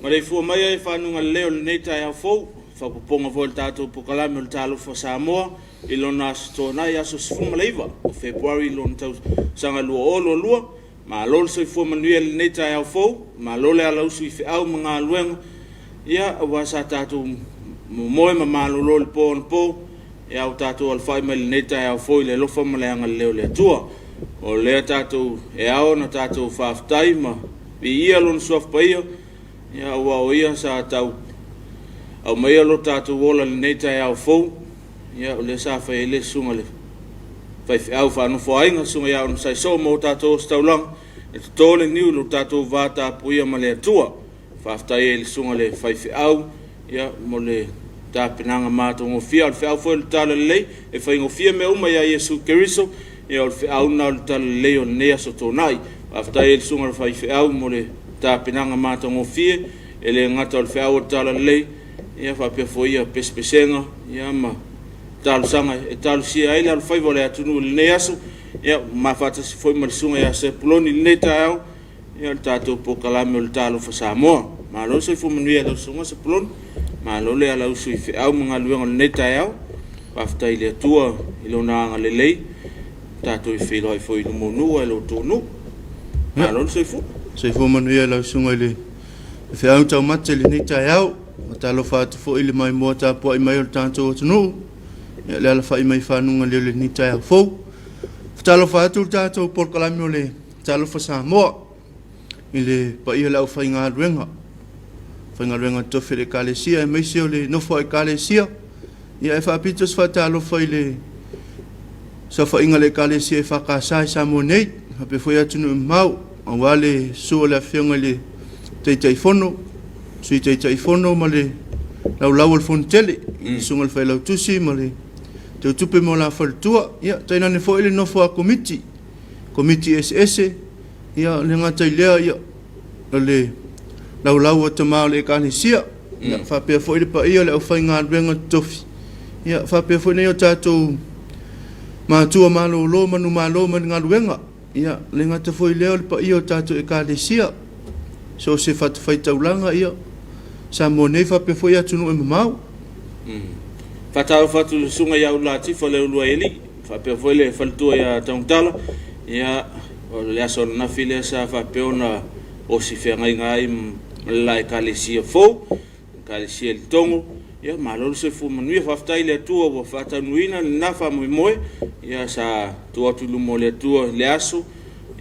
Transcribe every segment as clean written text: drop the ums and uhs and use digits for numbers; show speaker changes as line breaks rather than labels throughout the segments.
Mare fu mai e whanunga leo le nei tai hawhou, whakuponga fo le tātou pokalame o le Talofa Samoa, I lona asitona I aso sifuma leiva, o February lona tau sanga lua olo lua, ma lolo soi fua manuia le nei tai hawhou, ma lole ala usu I whiau mga aluenga, ia awa sa tātou moe ma malolo le po on po, ia au tātou alwhai mai le nei tai hawhou I le lofa maleanga leo le atua, o lea tātou e ao na tātou whaftai ma vi ia lona suaf pa ia, ia awa o ia sa tau au mai alo tātou wola le nei tai hawhou, ia o le sa whai ele sunga le whai whiau whanofo ainga sunga ia on sai so mo tātou o staulang, e te tōle niu lo tātou vāta puia ma le atua, whaftai e le sunga le whai whiau, ia mo le tāpinanga mātou ngofia, o le whiau fwoi le tāla lei, e whai ngofia me uma ia Yesu Keriso, ia o le whiau na o le tāla lei o le nea so tōnai, whaftai e le sunga le whai whiau mo le tāpinanga mātou ngofia, e le ngata o le whiau o le tāla lei, ia whapia fwoi ia pespesenga, ia ma talu sanga e talu sia ai le fai vole atunu le nei aso ia ma fata si foi mal sunga ia se poloni le nei tau ia le tatou pokalame o le Talofa Samoa ma lo se fu manuia le sunga se poloni ma lo le ala usu I whiau mga luenga le nei tau waftai le atua I lona anga le lei tatou I whilo ai foi lumo nua e lo tonu ma lo se fu
manuia le sunga le whiau tau mate le nei tau ma Talofa atu foi le mai moa tapua I mai o le tatou atunu ia le ala whai mai whanunga leo le ni tai hawhou. Talofa atu tātou porkalami o le Talofa Samoa. I le pai o lau whai ngā ruenga. Whai ngā ruenga tofe le kālesia, e meise o le nofo ai kālesia. Ia e whapitos wha talofa I le sa whainga le kālesia e whakasai Samoa nei. Hape whai atunu mau, a wale sua le whionga le teitai whono. Sui teitai whono ma le lau lau al whono tele. Sunga le whai lau tusi ma le te tupe mo la faltua ia taina ne foi le no fo a komiti SS ia le ngata lea ia le lau o tama le kanisia ia fa pe foi le pa ia le fa nga benga tofi ia fa pe foi ne o tatou ma tua malo lo manu malo man nga luenga ia le ngata foi le pa ia o tatou e kanisia so se fa fai taulanga ia sa mo ne fa pe foi atunu e mamau
Fatalo fatu sunga ya ulati fale ulua eli fa pe foi faltua ya tangtala ya le aso na file sa fa pe ona o si fe ngai la kalesia fo kalesia el tongo ya malo se fu manu fa ftai le tua wa fata nuina na fa mo ya sa tua tu lu mo le tua le aso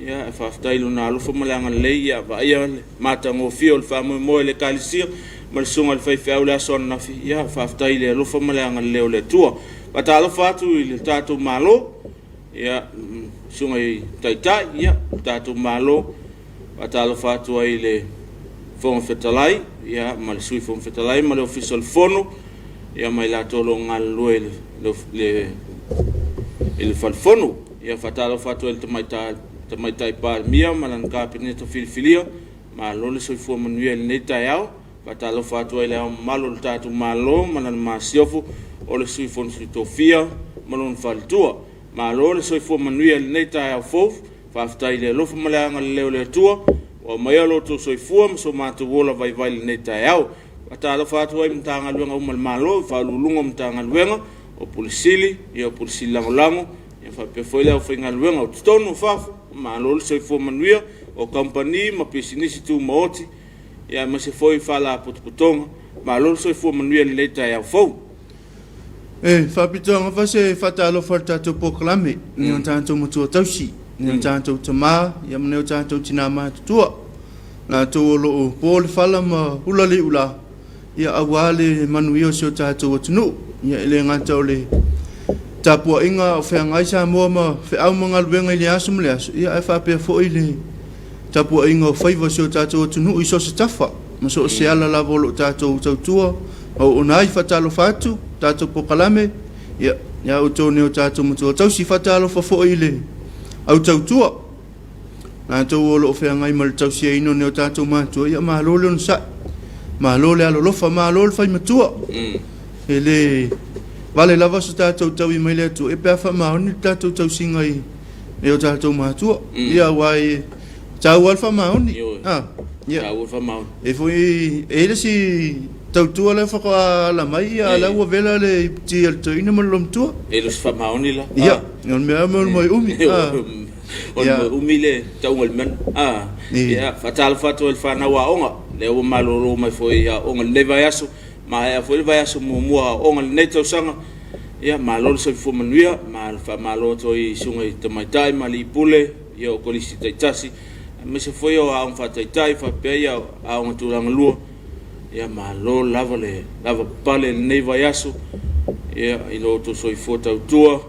ya fa ftai lu na lu fo malanga le ya va ya mata ngo fiol fa mo le kalesia mal sunga le fai fai la son na fi ya faftai le lofa malanga leo le tua patalo fatu le tatu malo ya sunga I taitai ya tatu malo patalo fatu ai le fon fetalai ya mal sui fon fetalai mal official fono ya mai la tolo ngal luel le falfono ya fatalo fatu el tamaitai pa mia malan kapineta filfilia malo le sui fo manuel neta yao Patalo fatu ele malo le tatu malo manan masiofu o le sui fon sitofia malon faltua malo le sui fo manuia le nei tai fof faftai le lofu malanga le leo le tua o mai alo to sui fo so matu wola vai le nei tai au patalo fatu ai mtanga luenga umal malo fa lulunga mtanga luenga o pulisili ia pulisili lango ia fa pe foi le finga luenga o tonu fafu malo le sui fo manuia o company ma pisinisi tu moti ia ma se foi fala putonga ma lo so fu manuia le leta ia fo
fa pitonga fa se fatalo forta to proclame ni on tanto mutu tausi ni on tanto tama ia ma ne on tanto tinama tua na to lo pol fala ma ulali ula ia awale manuia so tanto tunu ia le ngata le tapua inga o fe ngai sa mo ma fe au manga luenga ile asum le ia fa pe fo ile tapua inga faiva so tatou tunu iso se tafa ma so se ala la volo tatou tautua o onai fatalo fatu tatou pokalame ya o tone o tatou mutu tau si fatalo fa fo ile au tautua na to lo fe ngai mal tau si ino ne o tatou matu ya ma lo le sa ma lo le alo lo fa ma lo fa matua ele vale lava so tatou tau I mai le tu e pe fa ma oni tatou tau singai e o tatou matu ya wai Tau alfa maoni. Yeah.
Ua whamau.
E foi e le si tautua le whaka la mai a la ua vela le ti al toina mo lom tua.
E los whamau ni la.
Ia, ngon mea mo mai umi.
On umi le taungal man. Ia, fatala fatu el whanau a onga. Le ua malolo mai foi a onga le vai aso. Ma e foi vai aso mua onga le nei tausanga. Ia, malolo sa fu manuia. Malolo toi sunga i tamaitai, mali pule. Ia o kolisi taitasi. Me se foi o a un fataitai, fa peia a un tulanga lua. Ia malo lava pale nei vai aso. Ia i lo to soi fota tua,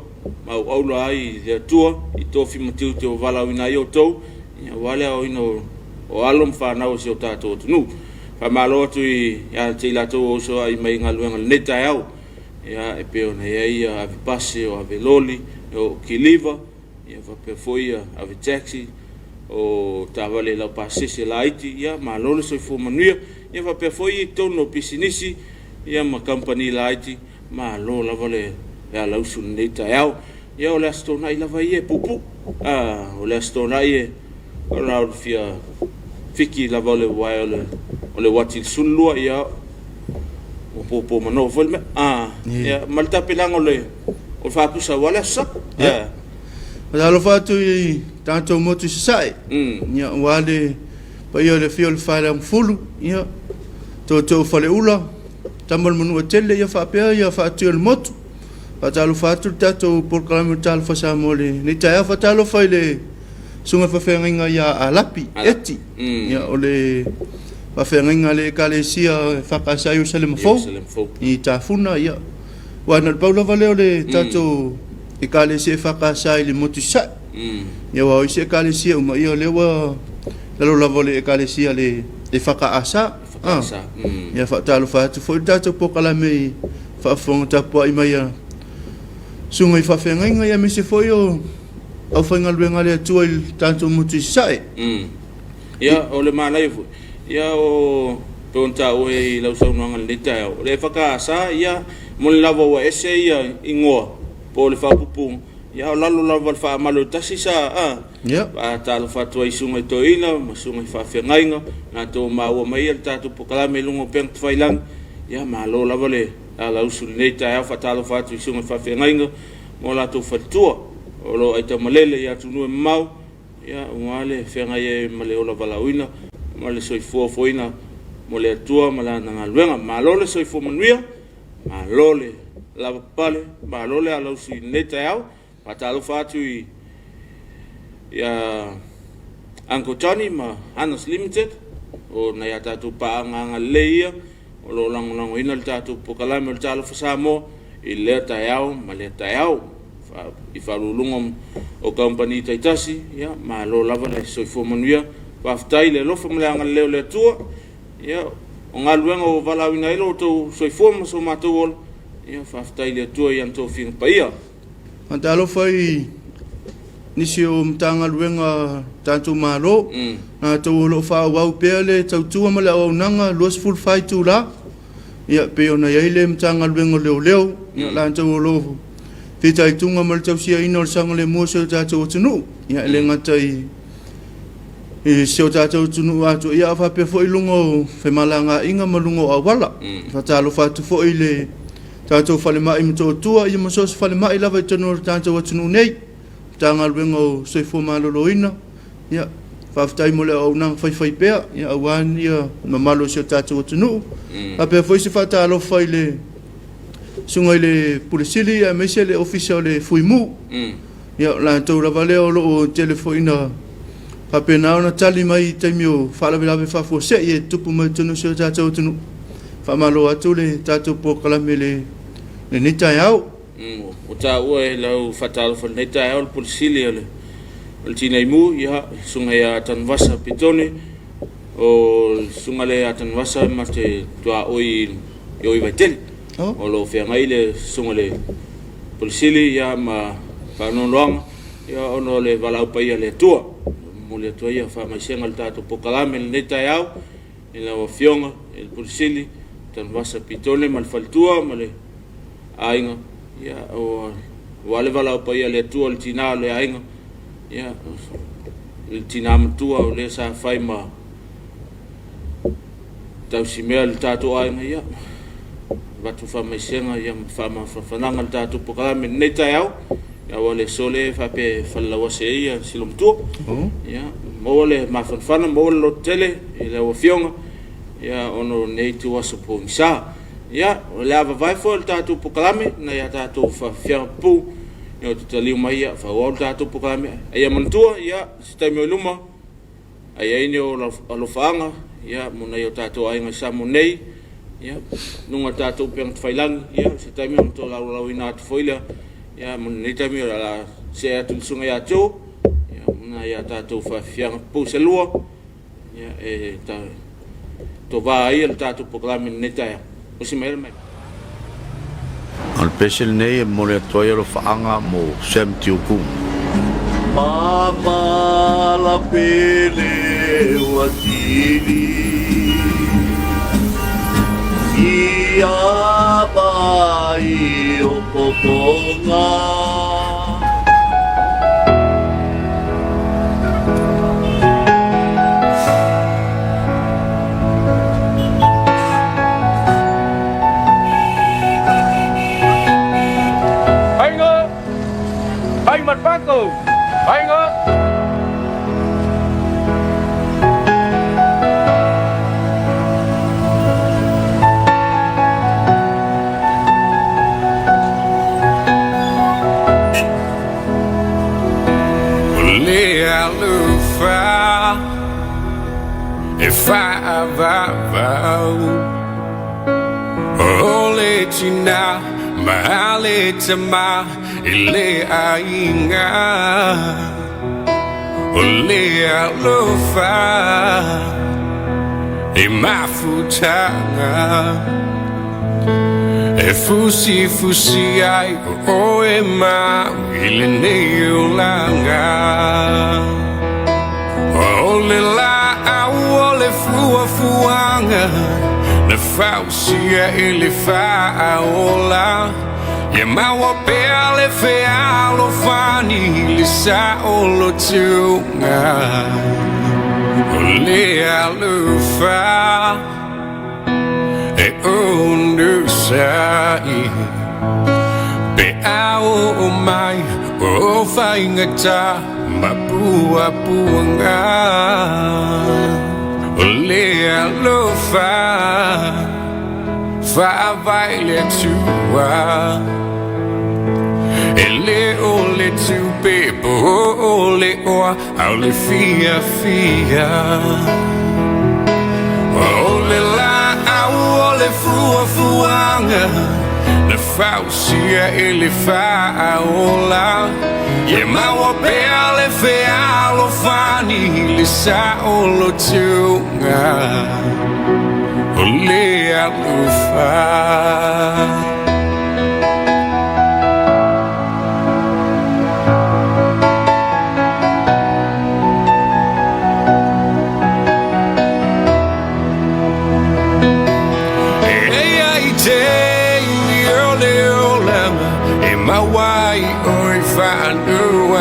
mau aula ai le tua, i tofi matiu te o vala ina i o tou. Ia wale o ino o alom fa nau se o tato tu nu. Fa malo tu i ia te lato o so ai mai ngaluenga neta au. Ia e peo na ia ave passe o ave loli, o kiliva, ia fa pe foi ave taxi. O tavale la pasese la iti ia malolo so fu manuia ia va pe foi tono pisinisi ia ma company la iti malo la vale ya la usuneta yao ia o la stona ila va ie pupu o la stona ie o la fia fiki la vale wale o le wati sunlua ia o popo mano volme ia malta pelango le o fa pusa wala sa
Alo fatu i tanto motu sai. Ia wale pa ia le fio le fala mfulu ia to fale ula tamal manu tele ia fa pe ia fa tu el motu. Alo fatu tato por kalame Talofa Samoa le ni taia fa Talofa le sunga fa fenga ia alapi eti. Ia ole fa fenga le kalesia fa kasai Jerusalem fo. I tafuna ia wana Paulo vale le tato e kale se whakasai le motu sai. Ia wau i se kale sia uma ia lewa lalo lavole e kale sia le whakaasa. Ia whaatalofa atu fo i tātou pokala mei whaafonga tapua i mai a sunga i whawhengainga ia me se fo i o au whaingaluenga le atua i tātou motu sai.
Ia o le mālai fo. Ia o pēonta o e lausaunuanga le tai o le whakaasa ia mo le lava wa ese ia ingoa. Po le whapupu, ia o lalo lava le whaamalo tasi sa, a Talofa tua i sunga i toina, ma sunga i whawhengainga, nā tō maua mai al tātou pokalame lungo pēng tu whailang, ia malo lava le a lausu nei tai au Talofa tua i sunga i whawhengainga, mo la tō whatua, o lo aita malele ia tunue mau, ia ungale whengai e male ola valauina, ma le soifua foina, mo le atua, ma la nangaluenga, malo le soifua manuia, malo le lava pale malole a lausu neta yao Talofa atu i ia Uncle Johnny ma Hannes Limited o na ia tatu paanga leia o lo lango ina le tatu pokalame le Talofa Samoa i le ta yao ma le ta yao i falulungo o company taitasi ia ma lo lava le soifo manuia waftai le lofa mleanga leo le tua ia o ngaluenga o valawina ilo to soifo ma so matou ia whaftai le tua i anto whing paia.
Talofa i nisi o mtanga luenga tanto malo. Nā tau lo wha wau pēr le tautua ma le au nanga luas full fight tu la. Ia pēo na iai le mtanga luenga leo leo. Ia la tau lo whitai tunga ma le tausia ina o sanga le mua seo tātou tunu. Ia le ngata i seo tātou tunu atu. Ia whapea fo i lungo whemalanga inga ma lungo awala. Talofa atu fo i le tātou whale mai mto tua, ia masos whale mai lava i tanu o tātou atunu nei. Tānga luenga o soifo malolo ina. Ia, whaftai mo le au nang whai pēr. Ia, awan, ia, mamalo seo tātou atunu. A pēr fwoi se whatalofa i le sunga i le pulisili, ia mesia le ofisa o le fuimu. Ia, la tau lava leo lo o telefoina. Whapena ona tali mai taimi o whalawe whafua se, ia tupu mai tanu seo tātou atunu. Whamalo atu le tātou pokalame le nita iau.
O tā ua e lau Talofa le nita iau le polisili le tina imu, ia sunga ia tanwasa pitone, o sunga le tanwasa ma te tua oi vaiteli. O lo whiangai le sunga le polisili ia ma whanonoanga, ia ono le walau paia le tua. Mo le tua ia whamaisenga le tātou pokalame le nita iau, i lau whionga, le polisili, tan vasa pitone mal faltua male ainga ia o wale vala pa ia le tua le tina le ainga ia le tina matua o le sa fai ma tau si mea le tātou ainga ia. Watu whamaisenga ia whananga le tātou pokalame nei tai au. Ia wale sole whape whalawa se ia silom tua. Ia, mawale mawhanwhana, mawale lo tele, i lewa fionga. Ia ono nei tu aso po ngisa. Ia, le ava vaifo le tātou pokalame, na ia tātou whawhianga pū. Ia te taliu mai ia, whawau le tātou pokalame. Ia manatua, ia, si taimi o luma. Ia ini o alofaanga. Ia, muna i o tātou ainga samo nei. Ia, nunga tātou peang tawhailangi. Ia, si taimi o to lau ina atu foilea. Ia, muna nei taimi o la se atu sunga ia tō. Ia, muna ia tātou whawhianga pū se lua. Ia, to vā ia le tātou pokalame nei taia. O si mai mai.
Al pesel nei mo le toia lo faanga mo sem tiuku.
Mama la pele watini ia bai o poponga
Anh mặt bác cầu anh ơi. Talofa if I vow ole china mahale tama ile ainga ole alofa e mafutanga e fusi ai o e ma ile ne ulanga ole la ole fuanga na fausia ele faola ye mawa pele fe alo fani lisa olo tunga ole alufa e undu sai be ao mai o faingata mapua puanga ole alufa fa vai le tua ele ole tu bebo ole o ole fia ole la ole fuanga na fausia ele fa ola ye mawa pele fe alo fani lisa olo tunga ole alufa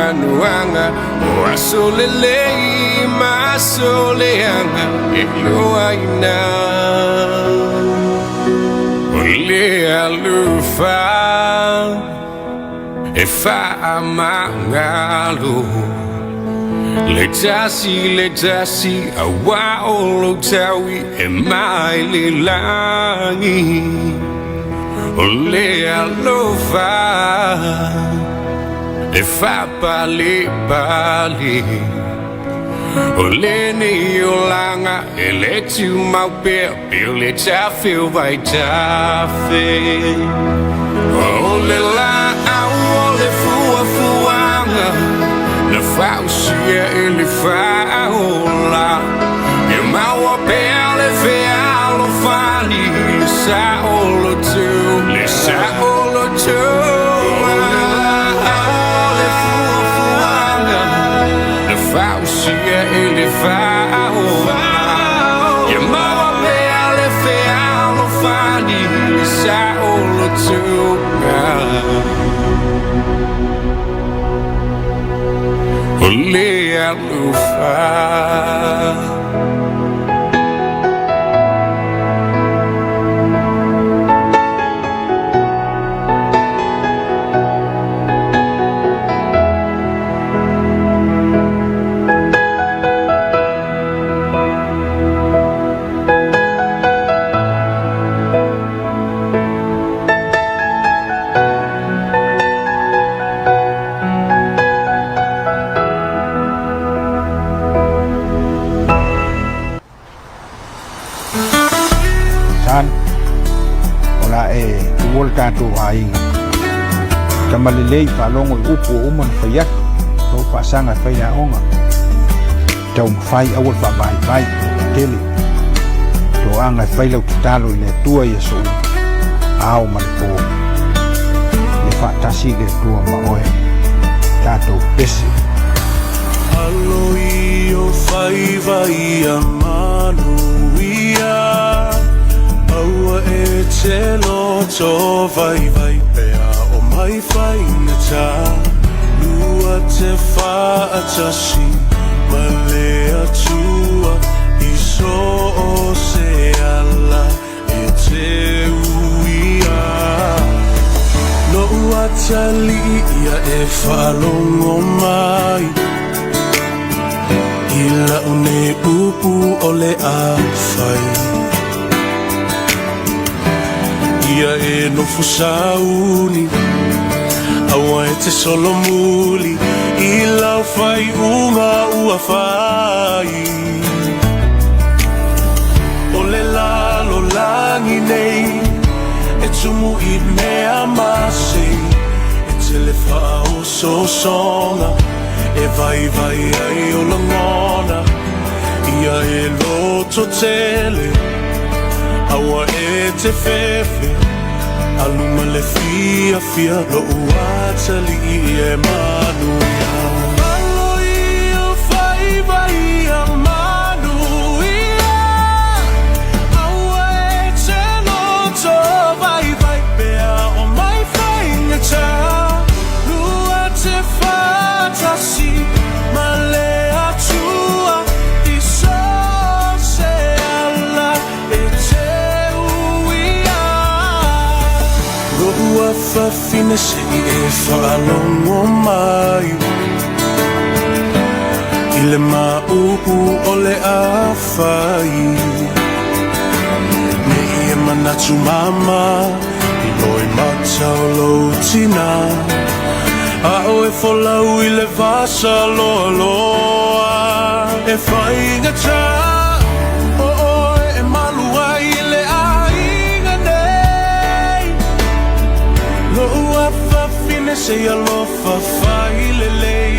Anuanga o asolele masoleanga eloaina ole alufa e fa amangalo letasi awa olotawi e mai lilangi ole alufa e fa pali ole ni olanga e let you my bear le tafe vai tafe ole la ole fuanga na fausia ele faola e maua pele fe alo fani sa olo tu ele vai ye mawa pele fe alo fani sa olo tunga ole alufa
tātou ainga. Ka malelei whalongo I upu o umana whaiak, tau whaasanga whaia onga. Tau mwhai awal whabai tele. Tau anga whailau tutalo I le tua ia so ao manipo. Le whaatasi le tua maoe. Tātou pese.
Alo I o whaiwai a manuia. Aua e te loto vai pea o mai whainga tā. Lua te whaatasi ma le atua I so o se ala e te uia. No ua tali ia e whalongo mai Ila une upu o le awhai Ia e nofu sauni Awa e te solo muli Ila whai unga ua whai O le lalo langi nei E tumu I mea masi E te le whao so songa E vai ai o langona Ia e loto tele Awa e te fefe Aluma le fia Lo uatali e manuia Alo I o vai a manuia Awa e te loto vai pea o mai whainga tā Lua te whaatasi ma le atua I so se ala e te uia Roua whawhine se I e whalongo mai I le maupu o le awhai Me I e manatu mama I loi matau lo tina A o e folau I le vasa loa loa E whainga tā O e malua I le ainga nei Loa whawhine se alofa whai le lei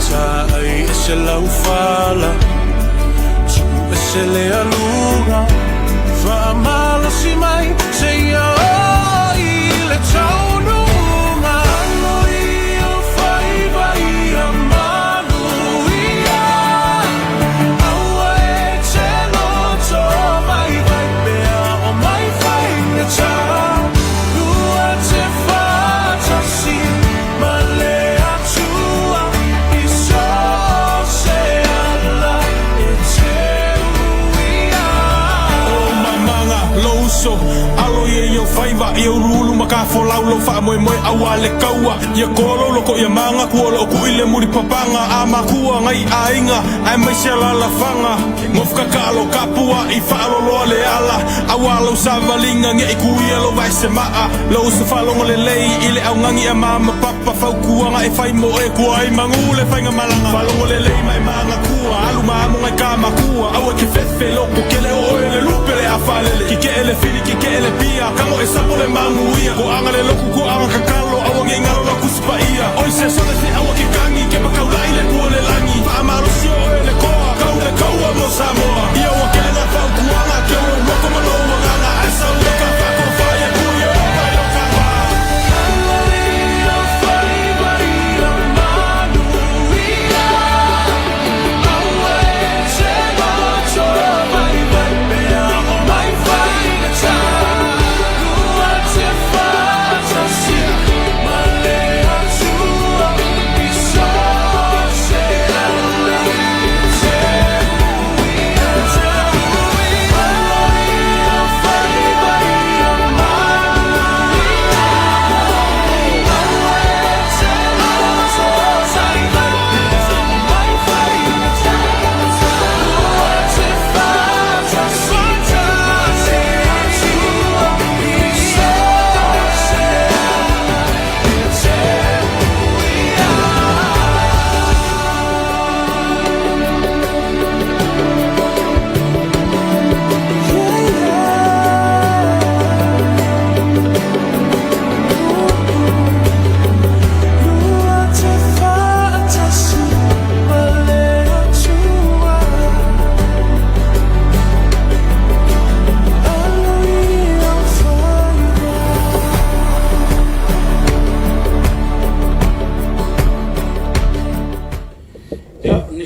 Tā ai e se lau whala Tu e se le alunga Whamala si mai se ia o I le taunu Alo ye yo faiva yo rulu maka folau lo fa moe awa le kaua ye kolo loko ye manga kuolo ku ile muri papanga ama kua ngai ainga ai mai se la fanga ngofka kalo kapua I falo lo le ala awa lo savalinga nge ku ye lo vai se maa lo se falo le lei ile au ngangi e mama papa fau kuanga e fai mo e ku ai mangule fainga malanga falo le lei mai manga kua alu mama ngai kama kua awa ke fefe loko kele o le lupe le afalele ki ke ele fili ki ke ele pia kamo e sapo le manguia ko anga le loku ko anga kakalo awa nge ngalo la kuspa ia oi se sone se awa ke kangi ke pa kaula ile ku le langi fa amaro si o le koa kaua mo Samoa ia wa ke na fa kuanga ke o mo ko malo ngana esa le ka fa ko fa ia ku ia vai lo ka va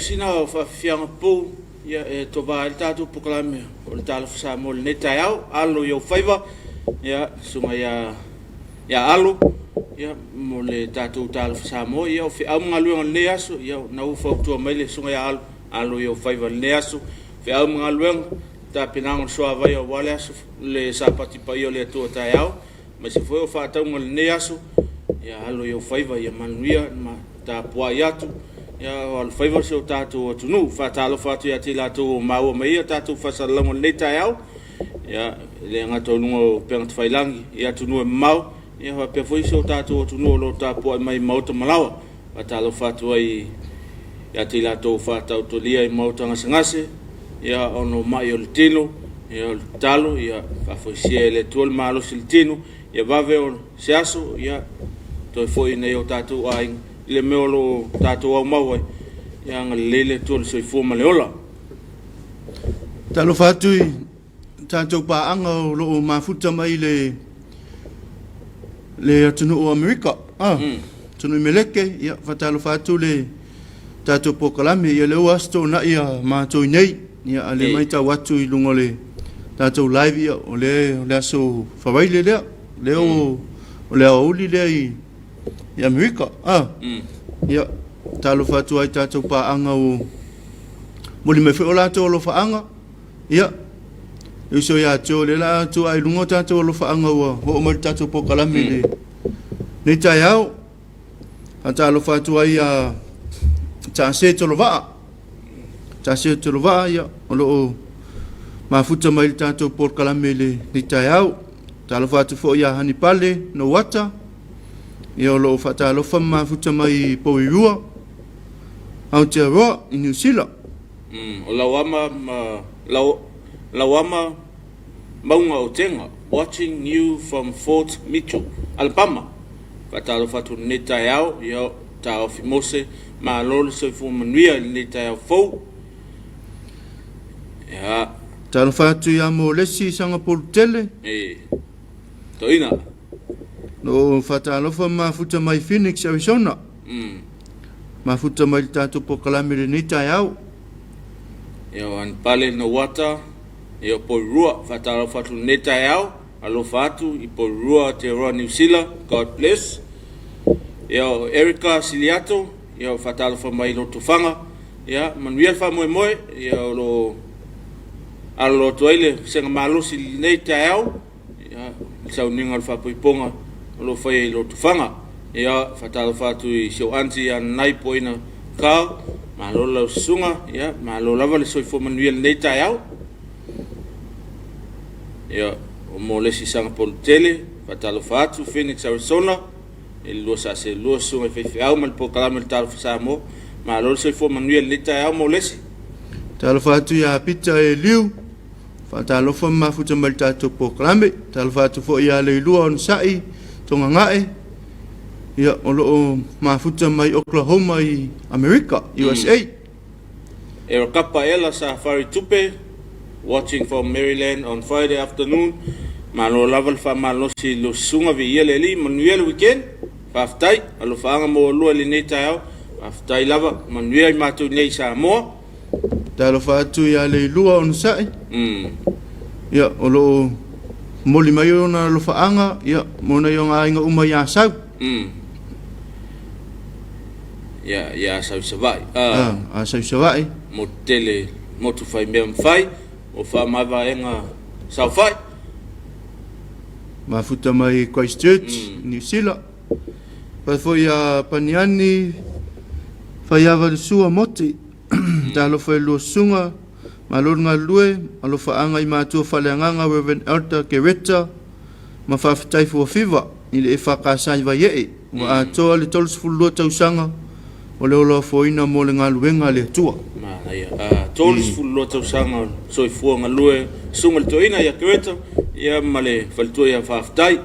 sina fa fianga po ia to va il tatu proclame o le Talofa Samoa le neta yao alo yo faiva ia sunga ia alo ia mo le tatu Talofa Samoa ia fi au ngalu le aso ia na u fa to mai le sunga ia alo yo faiva le aso fi au ngalu ta pinang so vai o wale aso le sapati pa yo le to ta yao ma se foi o fa ta le aso ia alo yo faiva ia manuia ma ta poa yatu ia al faiva so tatu tunu fa Talofa tu ia tila tu mau mai tatu fa salamo le ta yao ia le ngato no peng failangi ia tunu mau ia fa pe foi so tatu tunu lo ta poa mai mau to malawa fa Talofa tu ai ia tila tu fa ta to lia mau to ngase ia ono mai o tino ia o talo ia fa foi sia le tol malo siltino ia va ve o siaso ia to foi nei o tatu ai le meolo tatu au mau ia ngalele tol so fo maleola
Talofa tu tatu pa anga lo mafuta mai le tunu o Amerika tunu meleke ia fa Talofa tu le tatu pokalame ia le wasto na ia ma to nei ia ale mai ta watu i lungo le tatu live ia o le so fa vai le o uli le i Amerika ia Talofa tu ai tatu pa anga o moli me fe ola to lo fa anga ia iso ya to le la tu ai lungo tatu lo fa anga o mo tatu pokalame le ta yao Talofa tu ai ta se to lo va ia o lo mafuta mai tatu pokalame le ta yao Talofa tu fo ia hani pale no wata ia lo fa Talofa mafuta mai po iua au te roa i New Zealand
o lawama maunga o tenga watching you from Fort Mitchell Alabama fa Talofa tu neta yao ia ta ofi mose ma lo so fu manuia neta yao fo ia
Talofa tu ia mo lesi sanga poltele
toina
no fa Talofa mafuta mai Phoenix Arizona mafuta mai tatu pokalame le neta yao
ia an pale no wata ia po rua fa Talofa tu neta yao alo fatu i po rua te roa New Zealand God bless ia Erika Siliato ia fa Talofa mai lo tufanga ia manuia fa moe ia lo alo toile senga malusi neta yao ia sa uninga fa poiponga lo fai lo tufanga ia fa Talofa tu i so anti an nai poina ka malo lo sunga ia malo lava le soi fo manuia neta yao ia o mo le si sanga pol tele fa Talofa tu Phoenix Arizona el lo sa se lo sunga fe au mal po kala mal Talofa Samoa malo soi fo manuia neta yao mo le si
Talofa tu ia pita e liu fa Talofa mafuta mai tatu pokalame Talofa tu fo ia le lua on sai tonga ngae ia o lo mafuta mai Oklahoma i America USA
e kapa ela safari tupe watching from Maryland on Friday afternoon malo level fa malo si lo sunga vi ele li manuel weekend aftai alo faanga mo lo le neta yao aftai lava manuel matu nei Samoa
Talofa tu ia le lua on sai ia o lo moli mai ona lo faanga ia mona yonga inga uma ya sau
ya sau savai
sau savai
mo tele mo tu fai mem fai o fa mava enga sau fai
mafuta mai Christchurch New Zealand pa foi a paniani fai ava sua moti Talofa lo sunga malunga lue alo faanga i matua faleanganga Reverend Elder Kereta ma faafetai fuafiva i le EFKS vai wa atoa le tolsfulua tausanga o le ola foina mo le galuega le atua
tolsfulua tausanga soifua galue suga le toina ia Kereta ia ma le faletua ia faafetai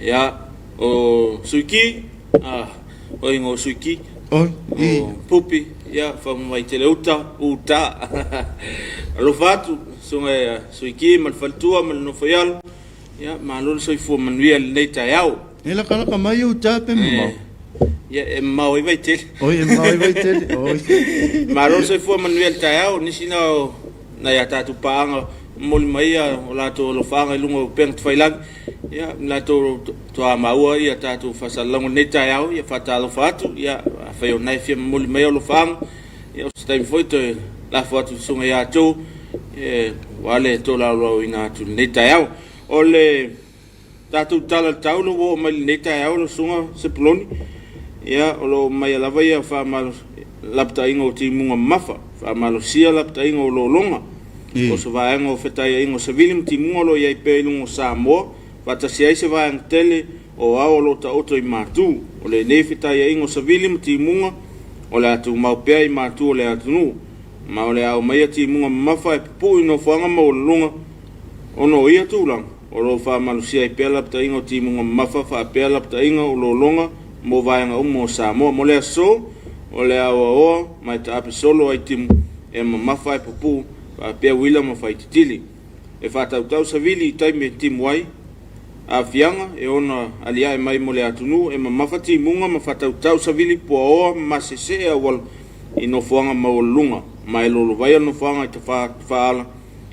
ia o suiki o inga o suiki o pupi ia fa mai tele uta alo fatu sunga suiki mal faltua mal no foyal ia malul soifu manuel neta yao
ela kala mai uta pe mo
e mau i vai tele.
Oi, e mau i vai tele. Oi.
Maro se fua manuel taiao, nisi na ia tātou paanga, moli mai o lato lo whanga i lunga o penga tuwhailangi. Ia, lato toa maua ia tātou whasalango nei taiao, ia whatalo whatu, ia whaio nai fia moli mai o lo whanga. Ia, o staimi foi toi lafo atu sunga ia tō, wale tō lau ina atu nei taiao. O le tātou tala taulo wo mai nei taiao lo sunga se poloni. Ia, o lo mai alava ia whamalo lapta ingo ti munga mafa, whamalo sia lapta ingo lo longa. O se vaenga o whetai ingo sa vilim ti munga lo iai pēlungo Samoa, wata si aise vaenga tele o ao lo ta oto i mātū. O le nei whetai ingo sa vilim ti munga, o le atu maupea i mātū o le atu nu. Ma o le au mai ti munga mafa e pupu ino whanga ma o longa, o no ia tūlang. O lo whamalo sia i pēr lapta ingo ti munga mafa, wha pēr lapta ingo o lo longa, mo vaenga umo Samoa, mo le aso, o le awa oa, mai ta api solo ai timu, e ma mawhai pupu, a pia wila ma whai titili. E whātautau sa vili i taime timu ai, a fianga, e ona alia e mai mo le atunu, e ma mawhati munga ma whātautau sa vili pua oa, ma sese e awal, i no fuanga ma o lunga, mai lolo vai no fuanga i ta whaala,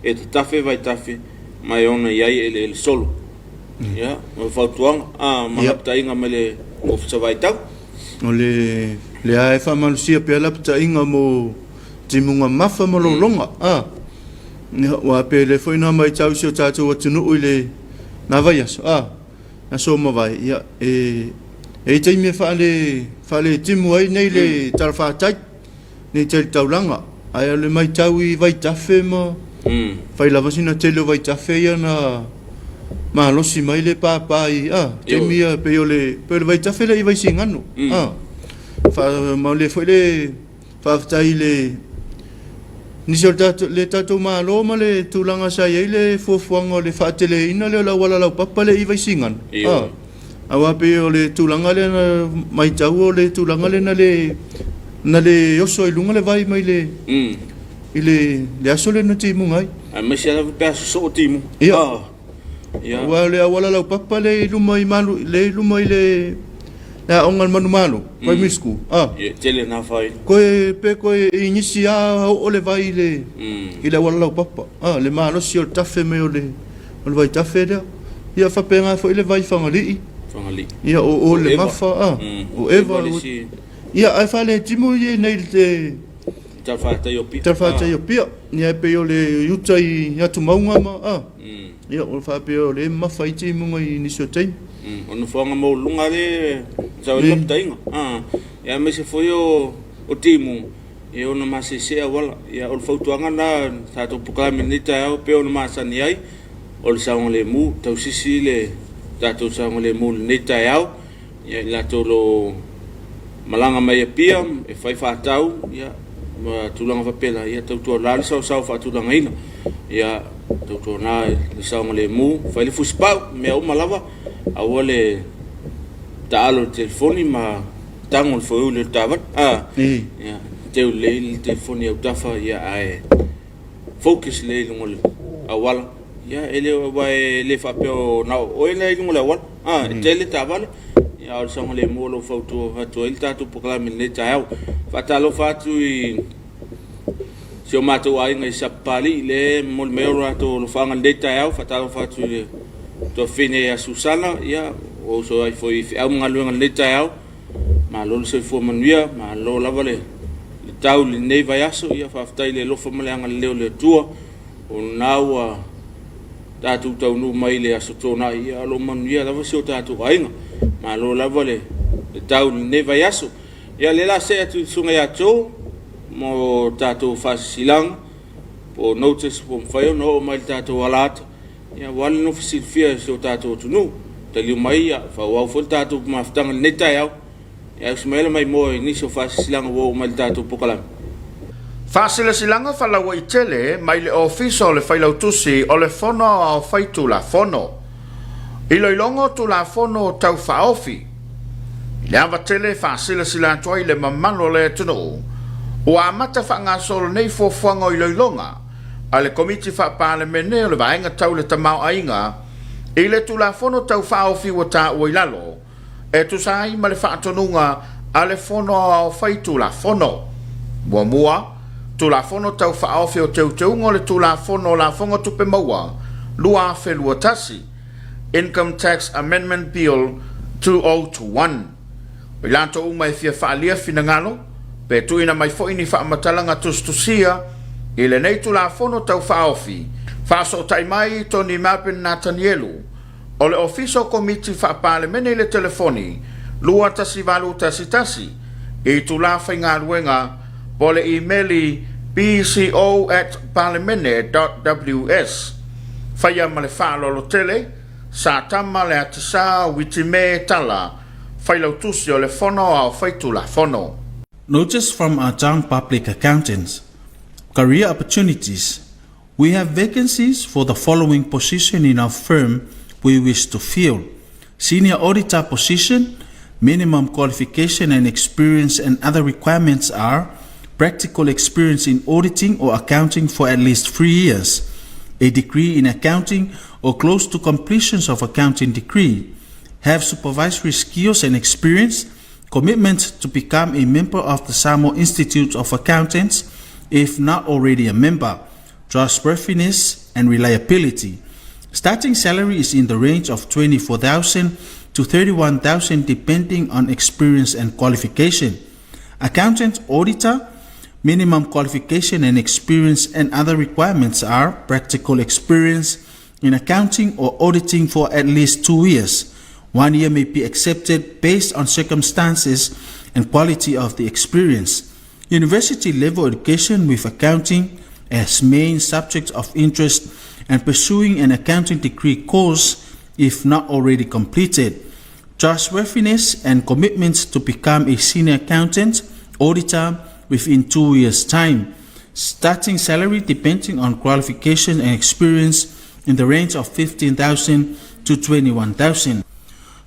e ta tafe vai tafe, mai ona iai ele solo. Ia, ma whautuanga, ma hapta inga me le o fsavai tau.
O le ae whamalusia pia lapta inga mo timunga mafa mo longa. Wa pe le whaina mai tau si o tātou atunu ui le nawai aso. Na so mawai. Ia, e teime whale timu ai nei le tarwhātai, nei te taulanga. Ai le mai tau i vai tafe ma, whai lavasina telo vai tafe ia na ma losi mai le papai te mia pe le vai tafela i vai singano fa ma le foi le fa tai le ni solta le tato ma lo ma le tulanga sa ye le fofuanga le fa tele ina le la wala la papa le i vai singano awa pe le tulanga le mai tau le tulanga le na le oso i lunga le vai mai le ile le asole no timu ngai
a me se la pe so timu
wala la papa le lumai malu le lumai le na ongal manu malu vai misku
tele na fai
ko pe ko inicia o le vai le ile wala la papa le malo si o tafe me o le vai tafe da ia fa penga fo ile vai fangali ia o le mafa o eva ia ai fa le timu ye nei te
tafata yo
pia ni ai pe o le yutai ya tu maunga ma ia o fa pe o le mafaiti mo ngai ni so tai
ono fonga mo lunga le sa o tainga ia me se foi o timu e ono mase se wala ia o fautuanga na sa to puka minita o pe ono masani ai o sa le mu tau sisi le tato sa le mu nita ia la to lo malanga mai pia e fai fa tau ia ma tulanga fa pela ia tau to la sa fa tulanga ina ia tau na le sa le mu fai le fuspau me o malava a ole talo telefoni ma tango le foi le tava ia te le telefoni o tafa ia ai focus le ngol awala ia ele vai le fa pe o na o ele ngol awala tele tava ia o sa le mu lo foto ato il tatu proclame le tau fatalo fatu i se o matou ai ngai sapali le mol mero ato lo fanga le tau fatalo fatu to fine a Susana ia o so ai foi au ngaluanga le tau ma lo se fo manuia ma lo lavale le tau le nei vai aso ia faftai le lo fo malanga le tua o naua tatu tau no mai le aso tona ia lo manuia lava se o tatu ainga ma lo lavale le tau le nei vai aso ia le la se atu sunga ia to mo tatu fasilang po notice po faio no mai tatu alata ia wal no fia so tato tunu tali mai ia fa wa fol tato maftang neta ia ia smela mai mo ni so fa silang wo mal tato pokalam
fa silanga fa la wai tele mai le official le faila tusi o le fono o faitu la fono ilo ilongo tu la fono tau fa ofi le ava tele fa sila toi le mamalo le tunu o amata fa nga solo nei fo fango ilo ilonga ale Komiti Faamisionare le vaenga tau le tamau ainga i le tulafono tau whaofi wa ta uilalo e tu sai ma le whaatonunga ale fono au fai tu la fono. Wa mua, tu la fono tau whaofi o teu ngole tu la fono la fonga tupe maua, lua fe lua tasi, Income Tax Amendment Bill 2021. Pilanto umai fia whaalia finangalo, pe tuina mai fo ini whamatalanga tustusia, ile nei tu la fono tau whaofi, whaso taimai Tony Mappin Nathanielu, o le official committee whaapalemene le telefoni, lua tasi valu tasi, i tu la whainga luenga, po le emaili bco@parlemene.ws. Whaia ma le whaalolo tele, sa tama le atisa witime tala, whailau tusi o le fono au whaitu la fono.
Notice from our young public accountants. Career opportunities. We have vacancies for the following position in our firm we wish to fill. Senior auditor position, minimum qualification and experience and other requirements are practical experience in auditing or accounting for at least 3 years, a degree in accounting or close to completion of accounting degree, have supervisory skills and experience, commitment to become a member of the Samoa Institute of Accountants if not already a member, trustworthiness and reliability. Starting salary is in the range of 24,000 to 31,000 depending on experience and qualification. Accountant auditor, minimum qualification and experience and other requirements are practical experience in accounting or auditing for at least 2 years. 1 year may be accepted based on circumstances and quality of the experience. University level education with accounting as main subject of interest and pursuing an accounting degree course if not already completed. Trustworthiness and commitments to become a senior accountant, auditor within 2 years' time. Starting salary depending on qualification and experience in the range of 15,000 to 21,000.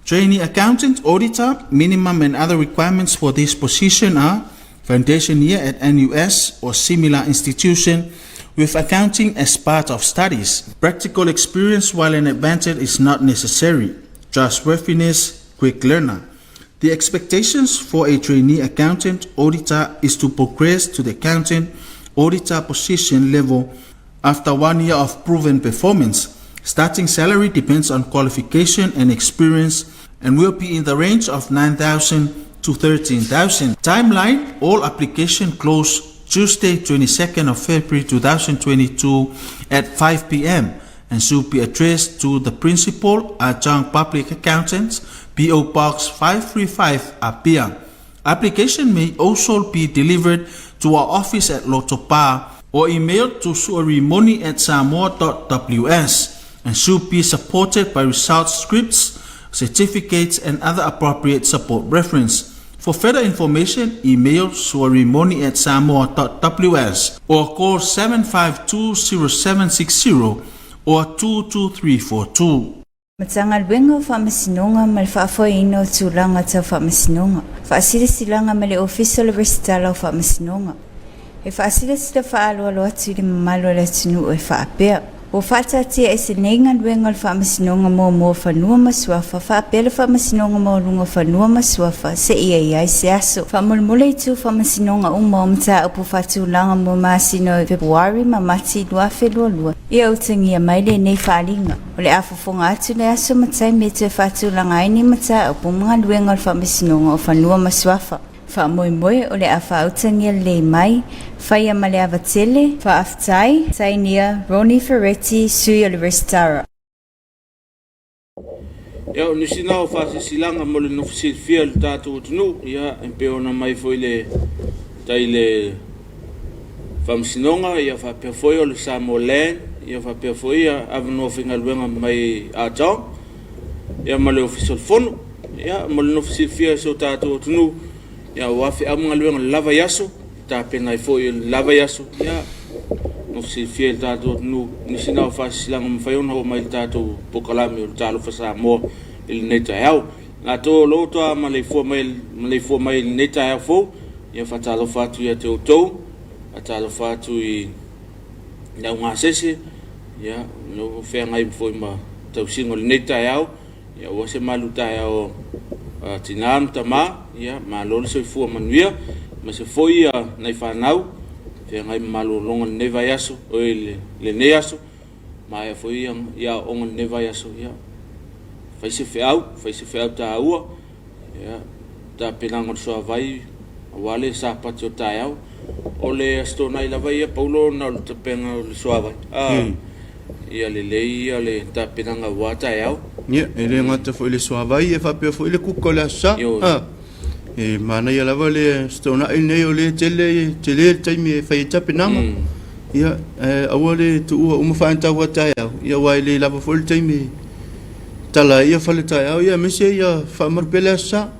Trainee accountant, auditor, minimum and other requirements for this position are foundation year at NUS or similar institution with accounting as part of studies. Practical experience while an advantage is not necessary. Trustworthiness, quick learner. The expectations for a trainee accountant auditor is to progress to the accountant auditor position level after 1 year of proven performance. Starting salary depends on qualification and experience and will be in the range of 9,000 to 13,000. Timeline, all application close Tuesday 22nd of February 2022 at 5 p.m. and should be addressed to the Principal Adjunct Public Accountants, P.O. Box 535, Apia. Application may also be delivered to our office at Lotopa or emailed to suarimoni@samoa.ws and should be supported by results scripts, certificates and other appropriate support reference. For further information, email suarimoni@samoa.ws or call 752-0760 or 22342.
Matsangal bengo Faamisionare mal faafoino tulanga ta Faamisionare. Faasile silanga male official restala Faamisionare. E faasile sila faalo lo atu malo la tinu e faapea. O fatati e senenga bengo Faamisionare mo fanua maswafa faapela Faamisionare mo lunga fanua maswafa se ia se aso. Famulmule tu Faamisionare mta upu fatulanga mo masino February mamati lua felua. Ia utangia maile nei whaalinga. O le afofonga atu le aso matai me te whatulanga ai ni mata upu mga luenga o Faamisionare o whanua maswafa. Wha moe o le afa utangia le mai, whaia ma le avatele, wha aftai, tainia, Roni Ferretti, sui o le restara.
Ia o nisi nao whasisilanga mo le nofisil fia le tātou tunu, ia empe ona mai foi le tai le Faamisionare, ia whapea foi o le Samoa Land, ia whapea foi ia avanoa whinga luenga mai a tau, ia ma le official fono, ia ma le nofisil fia so tātou tunu, ia wafi amunga luenga lava yaso, ta pena foi lava yaso, ia nofisil fia le tātou tunu, nisi nao whasisilanga mwhaiona o mai le tātou pokalami o le Talofa Samoa, il neta hau. Nga tō lotoa ma leifua mai il neta hau fau, ia whatalofa atu ia te outou, atalofa atu i nau ngā sese, ia no whea ngai mwhoi ma tausingo le neta hau, ia wase malu tae hau tinam tama ia malol se fu manuia ma se foi nei fanau fe ngai malolonga nei vai aso o le nei aso ma e foi ia on nei vai aso ia fai se feau ta ua ia ta penanga so vai wale sa patio taiau o le sto nai la vai paulo na te penga le so vai ia le ta penanga wa taiau
ia ele ngata foi le so vai e fa pe foi le kukola sa e mana ia la vale sto nai nei o le tele taimi fai ta penanga ia awale tu uma fa anta wa taiau ia wai le la foi taimi tala ia fale taiau ia mese ia fa mar pele sa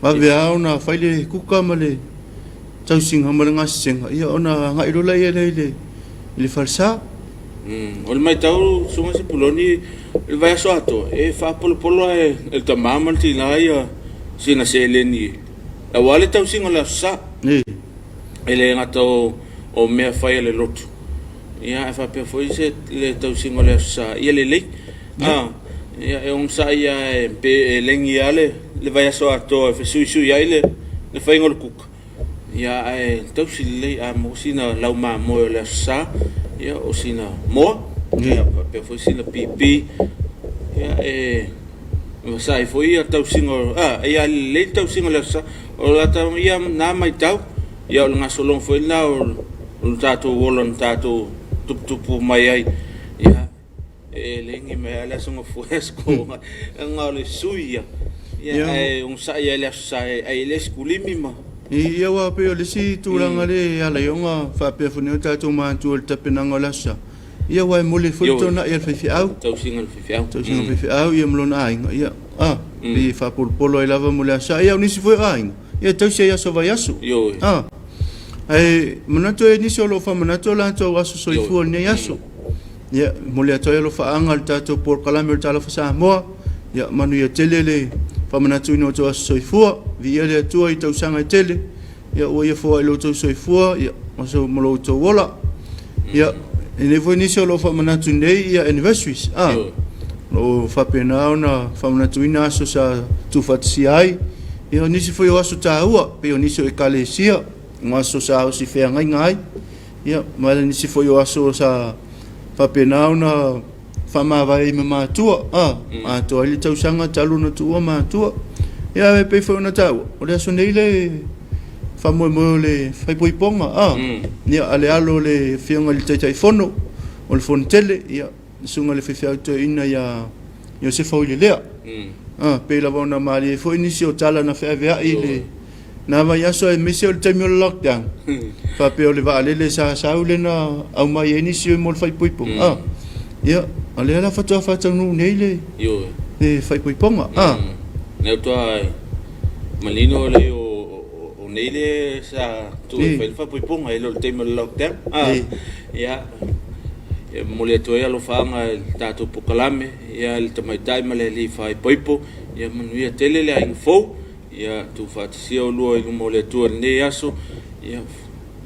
ma vea ona faile kuka male tau singa male ngasinga ia ona ngai rola ia le falsa
o le mai tau sunga se puloni il vai so ato e fa polo e tamama tina ia sina se leni a wale tau singa la sa ele ngato o me fa le lotu ia fa pe foi se le tau singa la sa ia le ia e un sa ia pe lengi ale le vai so ato e sui ia le fai ngol kuk ia e tau sile a mo sina lau ma mo le sa ia o sina mo ia pe foi sina pipi ia e sai foi a tau singo ia le tau singo le sa o la tau ia na mai tau ia o ngasolong foi na o tatu wolon tatu tupu mai ai ia e lengi me ala songo fresco nga le suia ia un sa ia le sa ai le skulimi ma
ia wa pe le si tulanga le ala yonga fa pe fune tatu ma tu le tapenanga la sa ia wa mo le foto na ia fi au
tau singa
fi au ia mlona ai ia bi fa polo ia lava mo la sa ia ni si foi ai ia tau se ia so vai asu ai manato ni solo fa manato la to asu so i fu ni asu ia mo le atoia lo faanga le tatou porkalame o le Talofa Samoa ia manu ia tele le famanatu ina o tou aso soifua via le atua i tausaga i tele ia ua ia foa i loutou soifua ia aso mo loutou ola ia e le foi nisi o lo famanatu nei ia anniversaries lo faapena ona famanatuina aso sa tufatisia ai ia nisi foi o aso tāua pe o nisi o ekalesia o aso sa o si feagaiga ai ia ma le nisi foi o aso sa fapenau na fama vai me matua matua ile tausaga talu na tua matua ia e pe foi na tau o le aso nei le famoe le fai poiponga ia ale alo le fionga le taitai fono o le fontele ia sunga le fefia to ina ia yo se foi le lea pe la bona mali foi inisi o tala na fe vea ile na vai aso e misi o le taimi o le lockdown fa pe o le va le sa ule na au mai inisi o mo le fai poiponga ia ale ala fata no nei le e fai poiponga
ne to malino le o nei le sa tu fai poiponga le taimi o le lockdown ia mo le to ia lo fanga tato pokalame ia le tamaitai ma le li fai poipo ia manuia tele le info ia tu fatisia o lua i mo le tu nei aso ia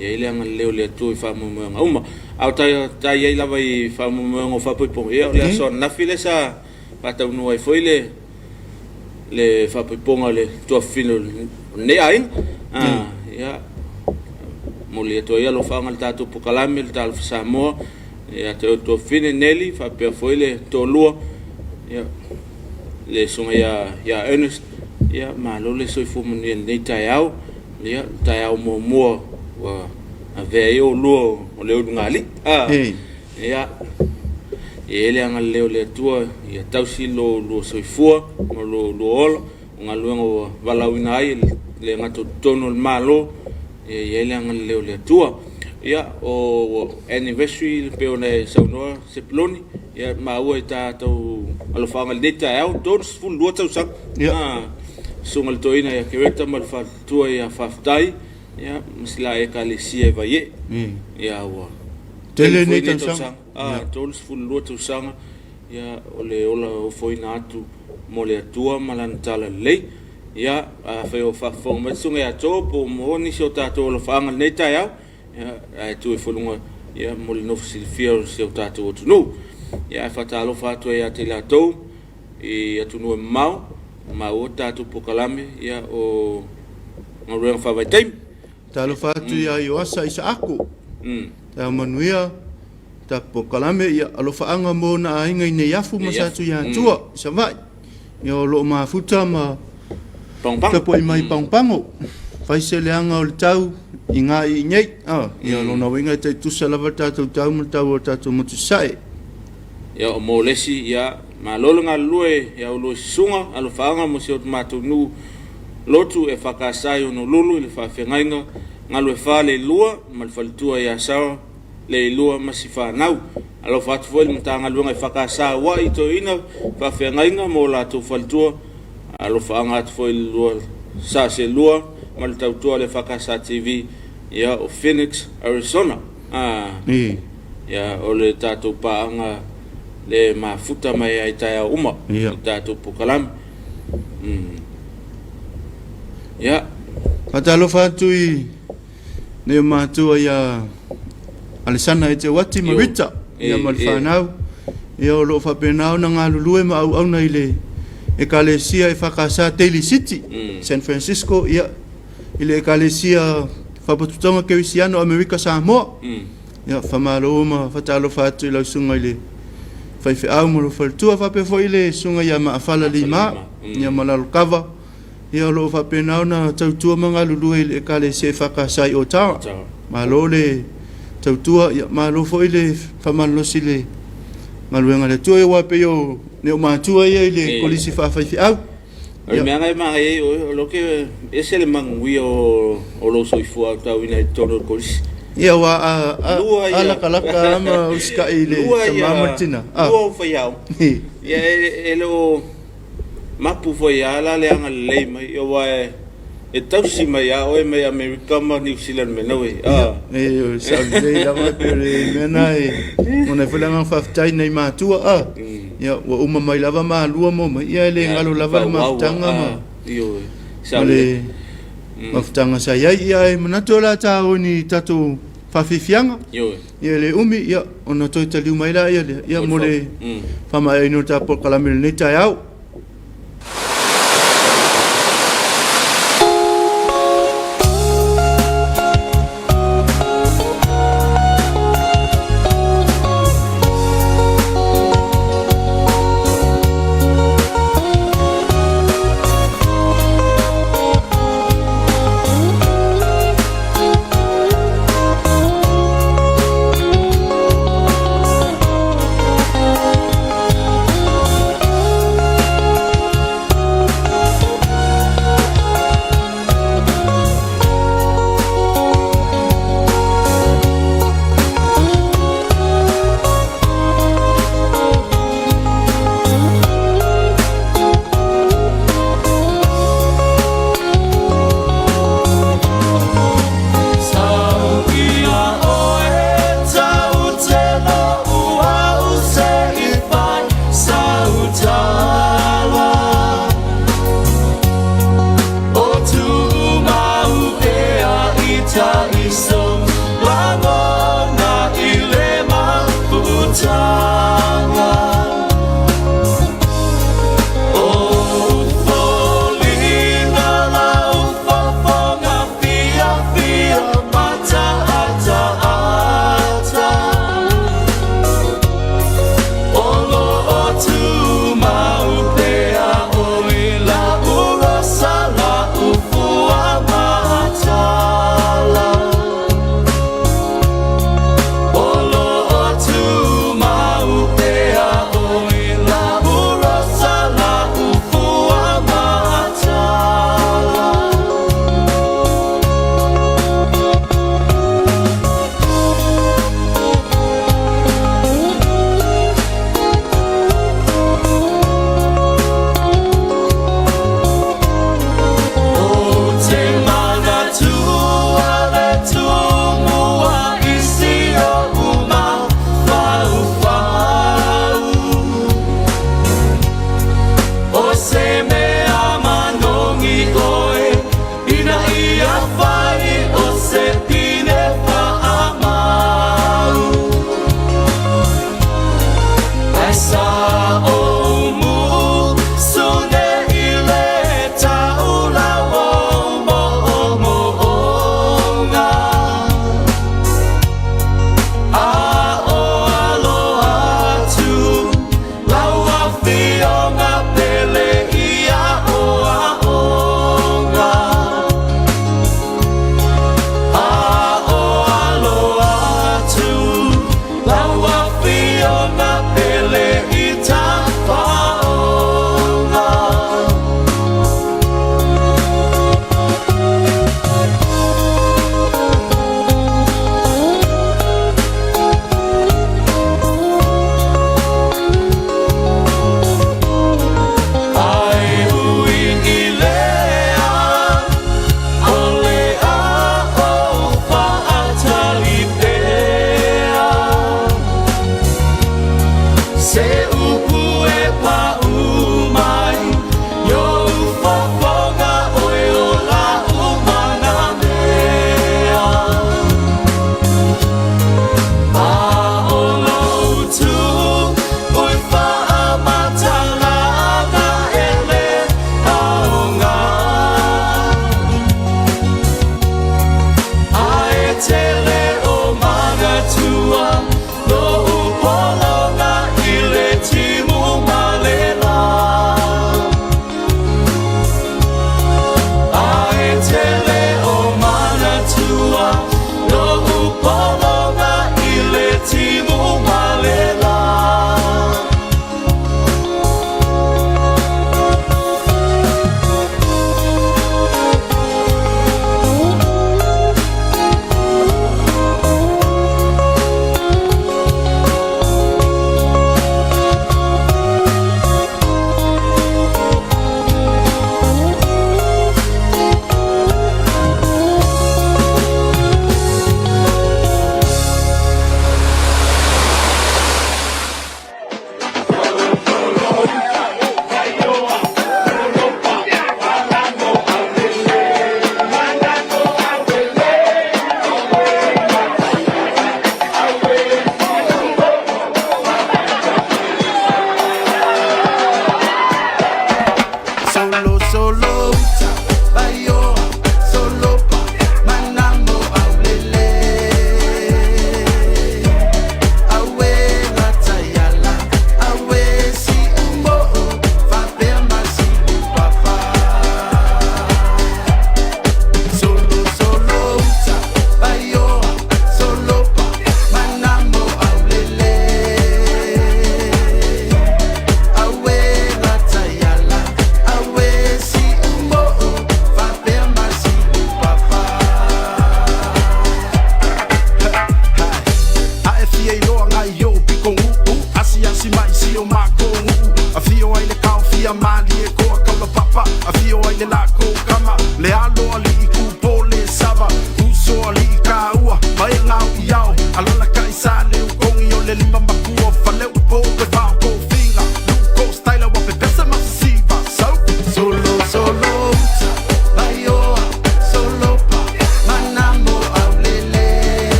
ile anga leo le tu fa mo nga uma au ta ia lava i fa mo ngo fa poipo ia le aso na file sa pata no ai foi le fa poipo le tu filo nei ai ia mo le to ia lo fa nga tato pokalame le Talofa Samoa ia to fine neli fa pe foi le to lua ia le songa ia Ernest ia malo le soifo moni nei taiau ia taiau mo wa ave o luo o leo ngali ia ele anga leo le tua ia tausi lo soifo mo lo ol ngaluengo valawina ai le ngato tono malo ia ele anga leo le tua ia o anniversary pe ona saunoa se ploni ia maua ta to alo fanga le taiau todos full lo tau sak sungal toina ya kereta mal fa tua ya faftai ya misla e kalesia vai ya wa
tele ni tang
tols full lot usanga ya ole ola o foina atu mole tua malantala le ya fa o fa forma sunga ya topo mo ni sota to lo fanga nei ya tu e folunga ya mole no silfio se tato no ya fa talo fa to ya telato e atu no mau ma o tātou pokalame ia o ngaruenga whawaitai.
Talofa atu ia i oasa isa ako. Ta manuia, ta pokalame ia alofaanga mo na ainga i ne yafu masatu ia tua, isa vai. Ia o loo maafuta ma kapo i mai pangpango. Faise leanga o le tau, i ngā i nyei. Ia lona winga i tusa lava tātou tau ma tau o tātou motusai.
Ia o mo lesi ia ma lolo ngā lue ia o lue sisunga alofaanga mo se o mātou nu lotu e whakasai o no lulu i le whawhengainga ngā lue wha le lua ma le whalitua ia sawa le lua masi whanau. Alo whatu fwoi le mta ngā luenga i whakasai wa i to ina whawhengainga mo la tau whalitua alo whaanga atu fwoi le lua sa se lua ma le tautua le Whakasā TV ia o Phoenix, Arizona. Ia o le tātou paanga le mafuta mai ai tai a uma. Le tātou pokalame. Ia.
Patalofa atu i ne mātua ia Alisana e te wati marita. Ia ma le whanau. Ia o loo whapenau na ngā lulue ma au au na i le ekalesia e Whakasā Daily City, San Francisco, ia i le ekalesia whapatutonga Kerisiano Amerika Samoa. Ia whamalo ma whatalofa atu i lau sunga i le whaiwhi au maro whaltua whapefo i le sunga ia maafala li maa, ia malalo kawa. Ia o loo whapenau na tautua mga lulue i le ekalesia e Whakasā i o tawa. Malo le tautua, ia malo fo i le whamalosi le maluenga le tua i wape o ne o mātua ia i le kolisi whawhaiwhi au.
Oi mea ngai maa e o loke ese le mangui o lo soifua au tau ina i tono kolisi.
Ia wa alakalaka ama usika i le tamamatina.
Lua o whaiau. Ia e lo mapu whaiala le anga le leima i o wa e tausi mai a oe mai Amerika ma New Zealand me nawe.
E saudei lama pere mena e mona whalanga whaftai nei mātua. Ia wa uma mai lava maa lua mo mai. Ia ele ngalo lava le mawhtanga ma. Ma le mawhtanga sa iai. Ia e manatua la tāo ni tato whawhiwhianga. Ia le umi ia ona toi taliu mai la ia le. Ia mo le whama e ino tāpo kalamere nei tai au.
Love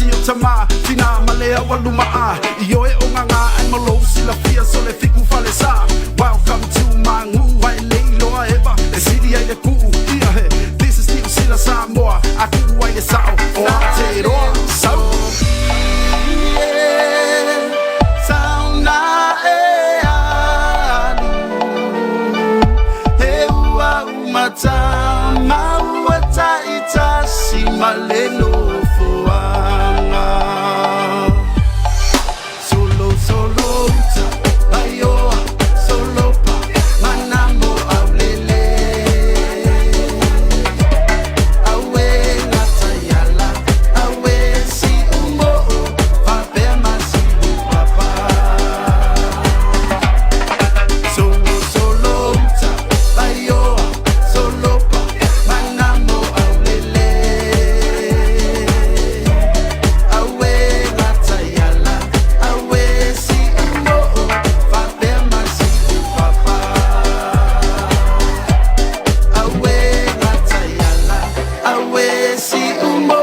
si o tama fina malea waluma io e onga ai malo sila fia sole fiku fale sa. Welcome to Mangu ai leilo eva e sidi ai de ku ia he. This is Steve Sila Samoa aku ai e sao o te roa sao. Sauna e anu he ua umata mauata ita si maleno fuanga. Solo solo uta ayoa solo pa manamo aulele awe natayala awe si umo papema si papa. Solo solo uta ayoa solo pa manamo aulele awe natayala awe si umo papema si papa. Awe natayala awe si umo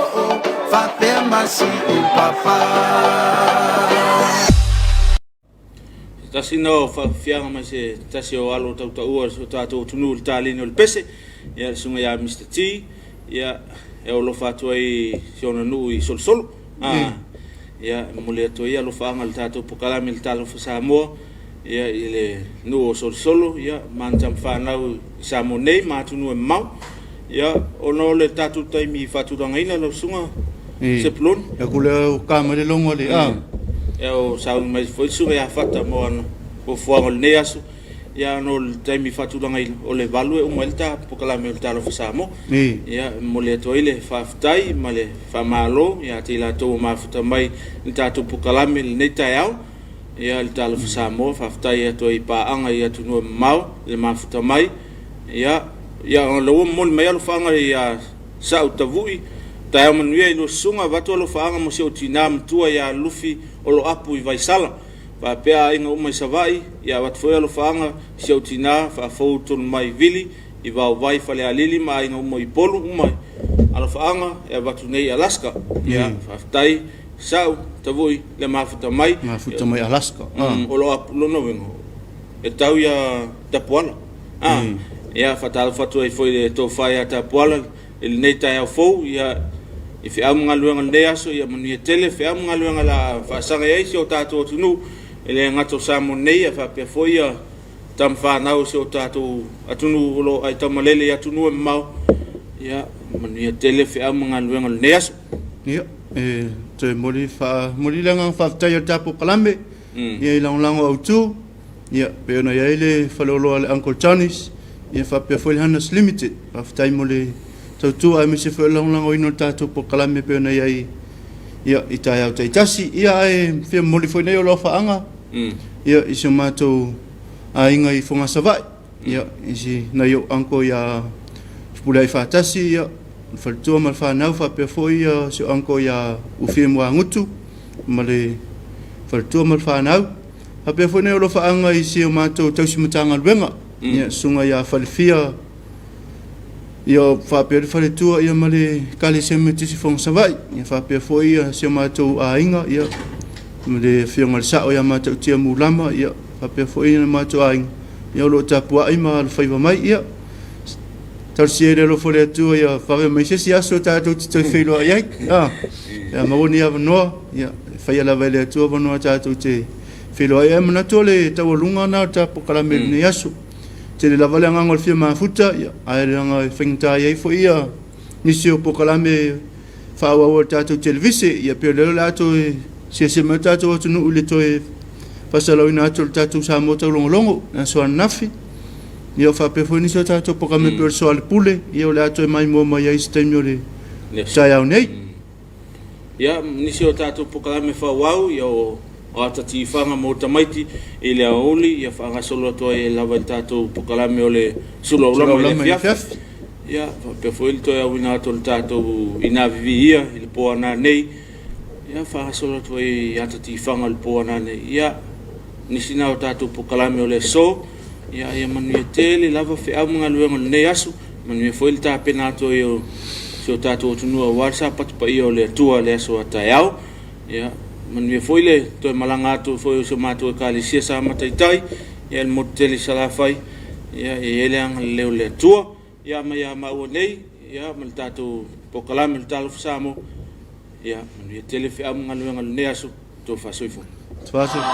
papema si papa.
Tasi no fianga mai se tasi o alo tau ua so tātou tunu le tālini o le pese ia sunga ia Mr. T ia e o lofa atua i siona nuu i solsolo ia mole atua ia lofa anga le tātou pokalami le Talofa Samoa ia i le nuu o solsolo ia mantam whanau i Samoa nei mātunu e mau ia ono le tātou taimi i whaturangaina lau sunga se plon
Ya kule o kamere longo le
e o saunga mai foi suga ia whata mo ano o fuanga le nei asu ia no le taimi whaturangaina o le valu e umelta pokalami o le Talofa Samoa ia mole atua i le whaftai ma le whamalo ia te la tau mafuta mai le tātou pokalami le nei tai au ia le Talofa Samoa whaftai atua i paanga ia tunua mau le mafuta mai ia o le ua mole mai alo whanga ia sa utavui tai au manuia i lo sunga watu alo whaanga mo se o tina mtua ia lufi o lo apu i vaisala wa pea inga umai savai ia watu foi alo whaanga se o tina whafou tonu mai vili i vau vai fale alili ma inga umai polu umai alo whaanga ia watu nei Alaska ia whaftai sau tavui le mafuta mai
Alaska
o lo apu lono wengo e tau ia tapuala ia whatalo whatu ai foi le tō whai a tapuala ele nei tai au fou ia i whia mga luenga le aso ia manuia tele whia mga luenga la whaasanga ei se o tātou atunu ele ngato Samoa nei a whapea foi ia tam whanau se o tātou atunu ulo ai tamalele i atunu e mau ia manuia tele whia mga luenga le aso
ia te mori langa whaftai o tapo kalambe ia i lango au tū ia peona ia ele whaloloa le Uncle Johnny's ia whapea foi le Hannes Limited whaftai mole tautua ai mese foi lango ino tātou po kalame peona ia i tai au taitasi ia e whia moli foi nei o loa whaanga ia isi o mātou a inga i whonga savai ia isi na i o anko ia spulai whatasi ia whalitua ma le whanau whapea foi ia si o anko ia uwhia mua ngutu ma le whalitua ma le whanau whapea foi nei o loa whaanga isi o mātou tausimatanga luenga ia sunga ia whalifia ia whapea le whalitua ia ma le kale se me tisi whonga savai ia whapea foi ia si o mātou a inga ia ma le whionga le sao ia mātou tia mūlama ia whapea foi ia mātou a inga ia lo tapua ai ma le whaiva mai ia tarsiere lo fole atua ia whawe mai sesi aso tātou titoi whailoa iai ia maoni a wanoa ia whaia la vele atua wanoa tātou te whailoa ia manatua le tawalunga nā tapo kalamere nei aso te le lavale angangol fia mafuta ia aere anga whengta iai fo ia nisi o pokalame whaawawa tātou televise ia peo lelo lātou se mai tātou atunu ule toe whasalau ina atou tātou Samoa tau longolongo na soan nafi ia o whapea fo nisi o tātou pokalame peo le soa le pule ia o le atou mai mua mai ai staimi o le tai au nei
ia nisi o tātou pokalame whawau ia o atati whanga mo tamaiti i le aoli ia whanga solo atoa e lava i tātou pokalame o le sula ulama i le fiaf ia pe foi to ia wina to tātou ina vivi ia i le poa nā nei ia whanga solo atoa i atati whanga le poa nā nei ia nisina o tātou pokalame o le so ia manuia tele lava whia mga luenga le nei asu manuia foi le tāpena atoa i o so tātou tunua WhatsApp atu pa ia o le atua le aso ataiao. Ia, manuia foi le toi malanga atu foi o se mātou e kālisia sa mataitai. Ia le moteli salafai. Ia, e eleanga leo le atua. Ia, ma ua nei. Ia, ma le tātou pokalame le Talofa Samoa. Ia, manuia tele fi amu ngaluenga le neaso. Tō whasoifo.
Tō whasoifo.